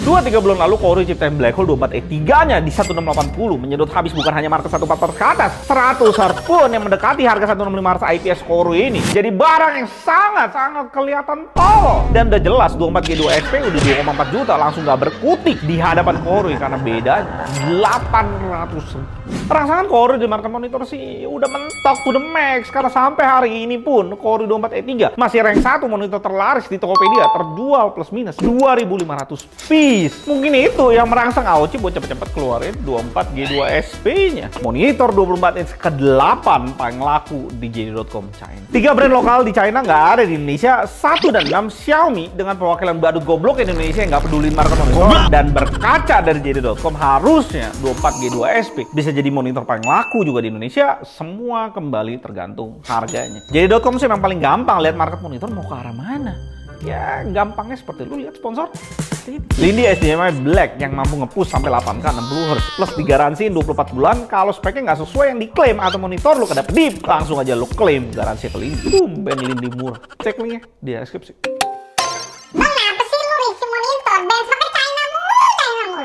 2-3 bulan lalu Corey ciptain Black Hole 24E3-nya di 1680 menyedot habis bukan hanya market 1400 ke atas, 100 Hz pun yang mendekati harga 165 Hz IPS Corey ini. Jadi barang yang sangat kelihatan tolol. Dan udah jelas 24G2SP udah 2,4 juta langsung gak berkutik di hadapan Corey karena beda 800. Rangsangan Corey di market monitor sih udah mentok to the max karena sampai hari ini pun Corey 24E3 masih rank 1 monitor terlaris di Tokopedia, terjual plus minus 2.500 piece. Mungkin itu yang merangsang AOC buat cepet-cepet keluarin 24G2SP-nya. Monitor 24 inch ke-8 paling laku di JD.com China. 3 brand lokal di China nggak ada di Indonesia. 1 dan 6 Xiaomi dengan perwakilan badut goblok Indonesia yang nggak peduli market monitor. Dan berkaca dari JD.com harusnya 24G2SP bisa jadi monitor paling laku juga di Indonesia. Semua kembali tergantung harganya. JD.com sih memang paling gampang lihat market monitor mau ke arah mana. Ya gampangnya seperti lu lihat sponsor. Lindy HDMI Black yang mampu nge-push sampai 8K 60 Hz plus digaransiin 24 bulan. Kalau speknya nggak sesuai yang diklaim atau monitor lu kedap-kedip, langsung aja lu klaim garansi ke Lindy. Ben Lindy murah. Cek linknya di deskripsi. Kenapa sih lu review monitor? Benchmarknya China mulu.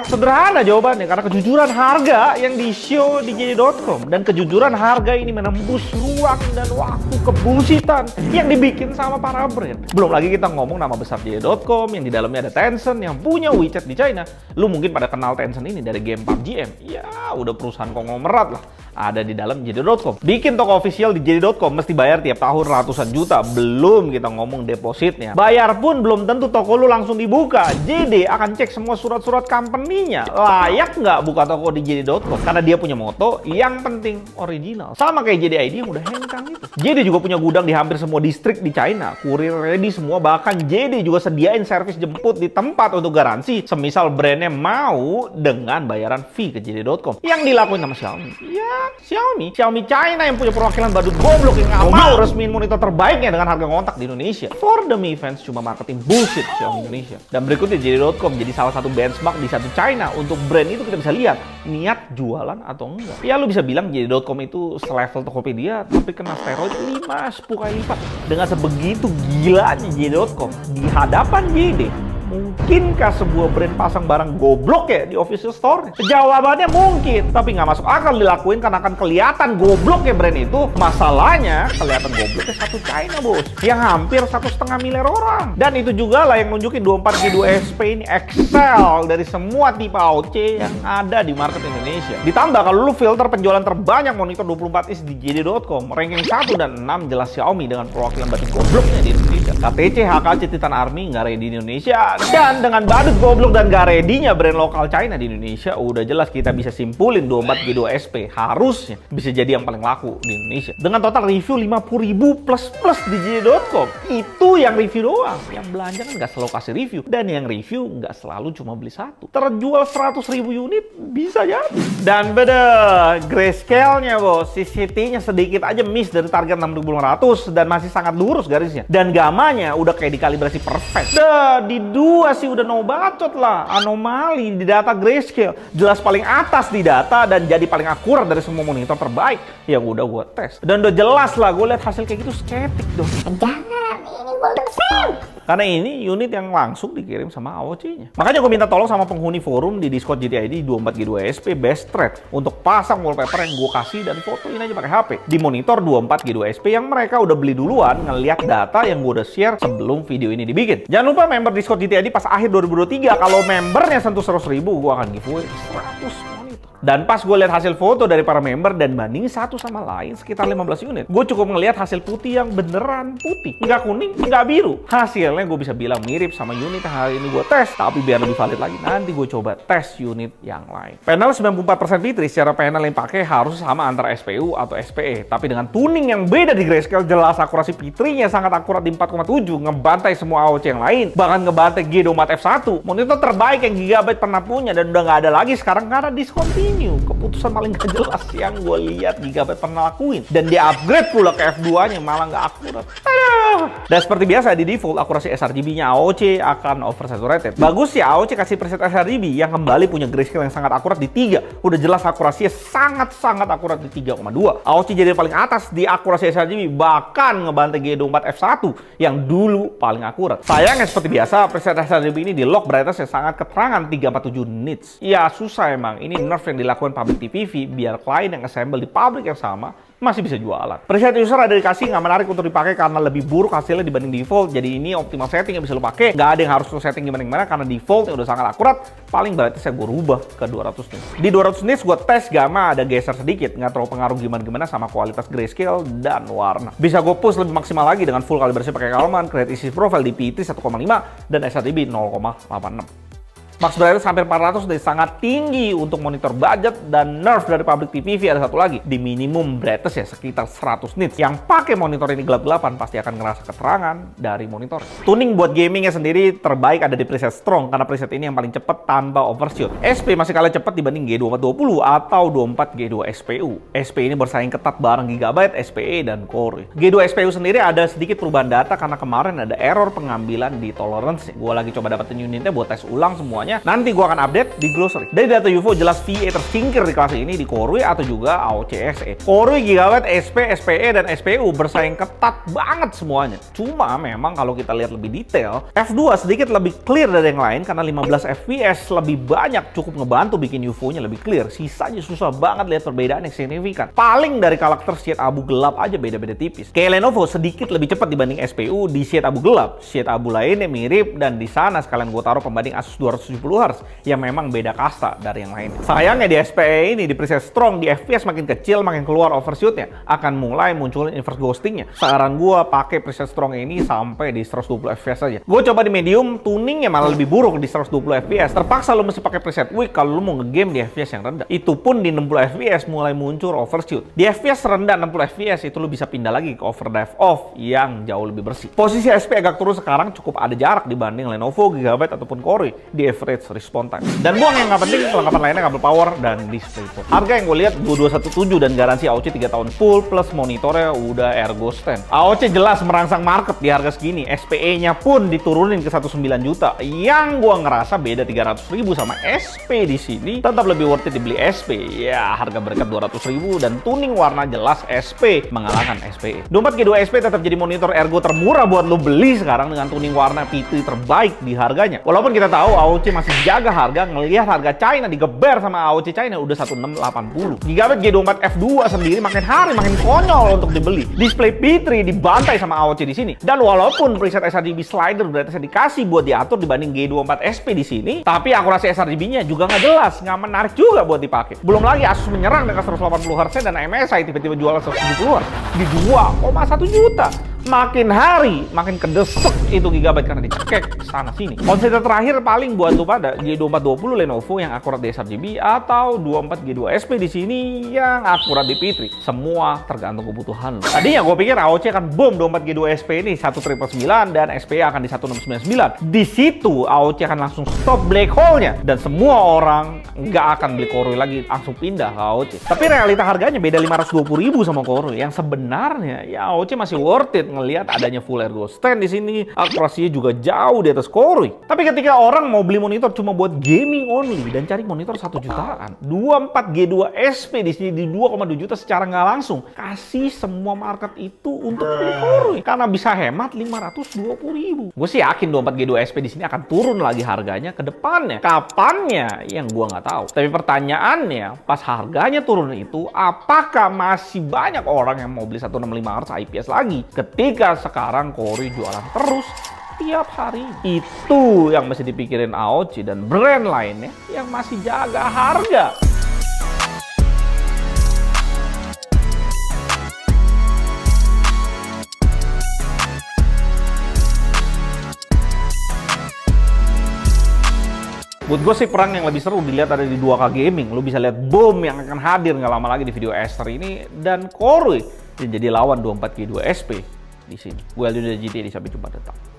Sederhana jawabannya, karena kejujuran harga yang di-show di JD.com. Dan kejujuran harga ini menembus ruang dan waktu kebullshitan yang dibikin sama para brand. Belum lagi kita ngomong nama besar JD.com yang di dalamnya ada Tencent yang punya WeChat di China. Lu mungkin pada kenal Tencent ini dari game PUBG M. Ya udah perusahaan konglomerat lah. Ada di dalam JD.com. Bikin toko official di JD.com mesti bayar tiap tahun ratusan juta. Belum kita ngomong depositnya. Bayar pun belum tentu toko lu langsung dibuka. JD akan cek semua surat-surat company-nya. Layak nggak buka toko di JD.com? Karena dia punya moto yang penting original. Sama kayak JD ID yang udah hengkang itu. JD juga punya gudang di hampir semua distrik di China. Kurir ready semua. Bahkan JD juga sediain servis jemput di tempat untuk garansi. Semisal brandnya mau dengan bayaran fee ke JD.com. Yang dilakuin sama Xiaomi. Ya Xiaomi China yang punya perwakilan badut goblok yang nggak mau resmiin monitor terbaiknya dengan harga ngontak di Indonesia. For the fans cuma marketing bullshit Xiaomi Indonesia. Dan berikutnya JD.com jadi salah satu benchmark di satu China. Untuk brand itu kita bisa lihat niat jualan atau enggak. Ya lu bisa bilang JD.com itu selevel Tokopedia tapi kena steroid 5-10 kali lipat. Dengan sebegitu gilanya JD.com di hadapan JD. Mungkinkah sebuah brand pasang barang goblok ya di official store? Jawabannya mungkin, tapi nggak masuk akal dilakuin karena akan kelihatan goblok ya brand itu. Masalahnya kelihatan gobloknya satu China bos, yang hampir 1,5 miliar orang. Dan itu juga lah yang nunjukin 24G2SP ini excel dari semua tipe AOC yang ada di market Indonesia. Ditambah kalau lu filter penjualan terbanyak monitor 24 inch di JD.com, ranking 1 dan 6 jelas Xiaomi dengan perwakilan batik gobloknya di Indonesia. KTC, HKC, Titan Army nggak ready di Indonesia. Dan dengan badut goblok dan gak ready-nya brand lokal China di Indonesia, udah jelas kita bisa simpulin 24G2SP harusnya bisa jadi yang paling laku di Indonesia. Dengan total review 50.000 plus di JD.com. Itu yang review doang. Yang belanja kan gak selalu kasih review. Dan yang review gak selalu cuma beli satu. Terjual 100.000 unit bisa jadi. Dan beda grayscale-nya bos. CCT-nya sedikit aja miss dari target 6.500 dan masih sangat lurus garisnya. Dan gamanya udah kayak dikalibrasi perfect. Di dua sih udah no bacot lah. Anomali di data grayscale. Jelas paling atas di data dan jadi paling akurat dari semua monitor terbaik yang udah gue tes. Dan udah jelas lah gue lihat hasil kayak gitu skeptik dong. Jangan, ini golden frame. Karena ini unit yang langsung dikirim sama AOC-nya. Makanya gue minta tolong sama penghuni forum di Discord GTID 24G2SP Best Trade untuk pasang wallpaper yang gue kasih dan fotoin aja pakai HP di monitor 24G2SP yang mereka udah beli duluan ngeliat data yang gue udah share sebelum video ini dibikin. Jangan lupa member Discord GTID pas akhir 2023 kalau membernya sentuh 100.000 gue akan giveaway 100 monitor. Dan pas gue lihat hasil foto dari para member dan banding satu sama lain sekitar 15 unit, gue cukup ngelihat hasil putih yang beneran putih, nggak kuning, nggak biru. Hasilnya gue bisa bilang mirip sama unit yang hari ini gue tes, tapi biar lebih valid lagi nanti gue coba tes unit yang lain. Panel 94% fitri, secara panel yang pakai harus sama antara SPU atau SPE, tapi dengan tuning yang beda di grayscale, jelas akurasi fitrinya sangat akurat di 4,7, ngebantai semua AOC yang lain, bahkan ngebantai G24 F1, monitor terbaik yang Gigabyte pernah punya dan udah nggak ada lagi sekarang karena discontinue. Keputusan paling gak jelas yang gue lihat Gigabyte pernah lakuin. Dan dia upgrade pula ke F2 nya malah gak akurat. Dan seperti biasa di default akurasi sRGB-nya AOC akan oversaturated. Bagus ya AOC kasih preset sRGB yang kembali punya grayscale yang sangat akurat di 3. Udah jelas akurasinya sangat-sangat akurat di 3,2. AOC jadi paling atas di akurasi sRGB, bahkan ngebantai G24 F1 yang dulu paling akurat. Sayangnya seperti biasa preset sRGB ini di lock brightness yang sangat keterangan 347 nits. Ya susah emang, ini nerf yang dilakukan public TPV biar klien yang assemble di pabrik yang sama masih bisa jualan. Preset user ada dikasih nggak menarik untuk dipakai karena lebih buruk hasilnya dibanding default. Jadi ini optimal setting yang bisa lo pakai. Nggak ada yang harus lo setting gimana-gimana karena default yang udah sangat akurat. Paling berarti saya gue rubah ke 200 nits. Di 200 nits gue tes gamma ada geser sedikit. Nggak terlalu pengaruh gimana-gimana sama kualitas grayscale dan warna. Bisa gue push lebih maksimal lagi dengan full kalibrasi pakai Kalman, create easy profile di PT 1,5 dan sRGB 0,86. Max brightness hampir 400 dan sangat tinggi untuk monitor budget, dan nerf dari public TPV ada satu lagi, di minimum brightness ya sekitar 100 nits. Yang pakai monitor ini gelap-gelapan pasti akan ngerasa keterangan dari monitor. Tuning buat gamingnya sendiri terbaik ada di preset strong karena preset ini yang paling cepat tanpa overshoot. SP masih kalah cepat dibanding G2420 atau 24G2 SPU. SP ini bersaing ketat bareng Gigabyte, SPE, dan Core. G2 SPU sendiri ada sedikit perubahan data karena kemarin ada error pengambilan di tolerance. Gue lagi coba dapetin unitnya buat tes ulang semuanya. Nanti gua akan update di glossary. Dari data UFO jelas VA tersingkir di kelas ini di Core atau juga AOC SE. Core, Gigabyte, SP, SPE, dan SPU bersaing ketat banget semuanya. Cuma memang kalau kita lihat lebih detail, F2 sedikit lebih clear dari yang lain karena 15 fps lebih banyak, cukup ngebantu bikin UFO-nya lebih clear. Sisanya susah banget lihat perbedaan yang signifikan. Paling dari karakter shade abu gelap aja beda-beda tipis. Kayak Lenovo sedikit lebih cepat dibanding SPU di shade abu gelap. Shade abu lainnya mirip, dan di sana sekalian gue taruh pembanding Asus 270 Hz yang memang beda kasta dari yang lainnya. Sayangnya di SPE ini di preset strong, di FPS makin kecil makin keluar overshootnya, akan mulai munculin inverse ghostingnya. Saran gua pakai preset strong ini sampai di 120 fps aja. Gue coba di medium, tuningnya malah lebih buruk di 120 fps. Terpaksa lo mesti pakai preset weak kalau lo mau ngegame di FPS yang rendah. Itu pun di 60 fps mulai muncul overshoot. Di FPS rendah 60 fps itu lo bisa pindah lagi ke overdrive off yang jauh lebih bersih. Posisi SP agak turun sekarang, cukup ada jarak dibanding Lenovo, Gigabyte, ataupun Core di average response time. Dan buang yang nggak penting, kelengkapan lainnya kabel power dan DisplayPort. Harga yang gue lihat 2217 dan garansi AOC 3 tahun full plus monitornya udah Ergo Stand. AOC jelas merangsang market di harga segini. SPE-nya pun diturunin ke 19 juta. Yang gue ngerasa beda 300.000 sama SP di sini. Tetap lebih worth it dibeli SP. Ya harga berkat 200.000 dan tuning warna jelas SP mengalahkan SPE. 24G2 SP tetap jadi monitor Ergo termurah buat lo beli sekarang dengan tuning warna PT terbaik di harganya. Walaupun kita tahu AOC masih jaga harga, ngelihat harga China digeber sama AOC China udah 1680. Gigabyte G24 F2 sendiri makin hari makin konyol untuk dibeli. Display P3 dibantai sama AOC di sini. Dan walaupun preset sRGB slider brightness dikasih buat diatur dibanding G24 SP di sini, tapi akurasi sRGB-nya juga nggak jelas, nggak menarik juga buat dipakai. Belum lagi Asus menyerang dengan 180 Hz dan MSI tiba-tiba jual 170 Hz di 2,1 juta. Makin hari makin kedesek itu Gigabyte karena dicekek sana sini. Consider terakhir paling buat lu pada G2420 Lenovo yang akurat di sRGB atau 24G2 SP di sini yang akurat di P3. Semua tergantung kebutuhan lu. Tadinya gue pikir AOC akan boom 24G2 SP ini 1999 dan SPE akan di 1699. Di situ AOC akan langsung stop black hole-nya dan semua orang nggak akan beli Core lagi, langsung pindah ke AOC. Tapi realita harganya beda 520.000 sama Core yang sebenarnya ya AOC masih worth it ngelihat adanya full Ergo Stand di sini, akurasinya juga jauh di atas Core. Tapi ketika orang mau beli monitor cuma buat gaming only dan cari monitor 1 jutaan, 24G2 SP di sini di 2,2 juta secara nggak langsung kasih semua market itu untuk beli Core karena bisa hemat 520.000. Gue sih yakin 24G2 SP di sini akan turun lagi harganya ke depannya. Kapannya yang gua nggak tahu. Tapi pertanyaannya, pas harganya turun itu, apakah masih banyak orang yang mau beli 165 Hz IPS lagi? Ketika sekarang Core jualan terus tiap hari. Itu yang mesti dipikirin AOC dan brand lainnya yang masih jaga harga. Buat gue sih perang yang lebih seru dilihat ada di 2K Gaming. Lu bisa lihat BOM yang akan hadir nggak lama lagi di video Acer ini dan Core yang jadi lawan 24G2 SP di sini. Gue Aldo dari GT, sampai jumpa datang.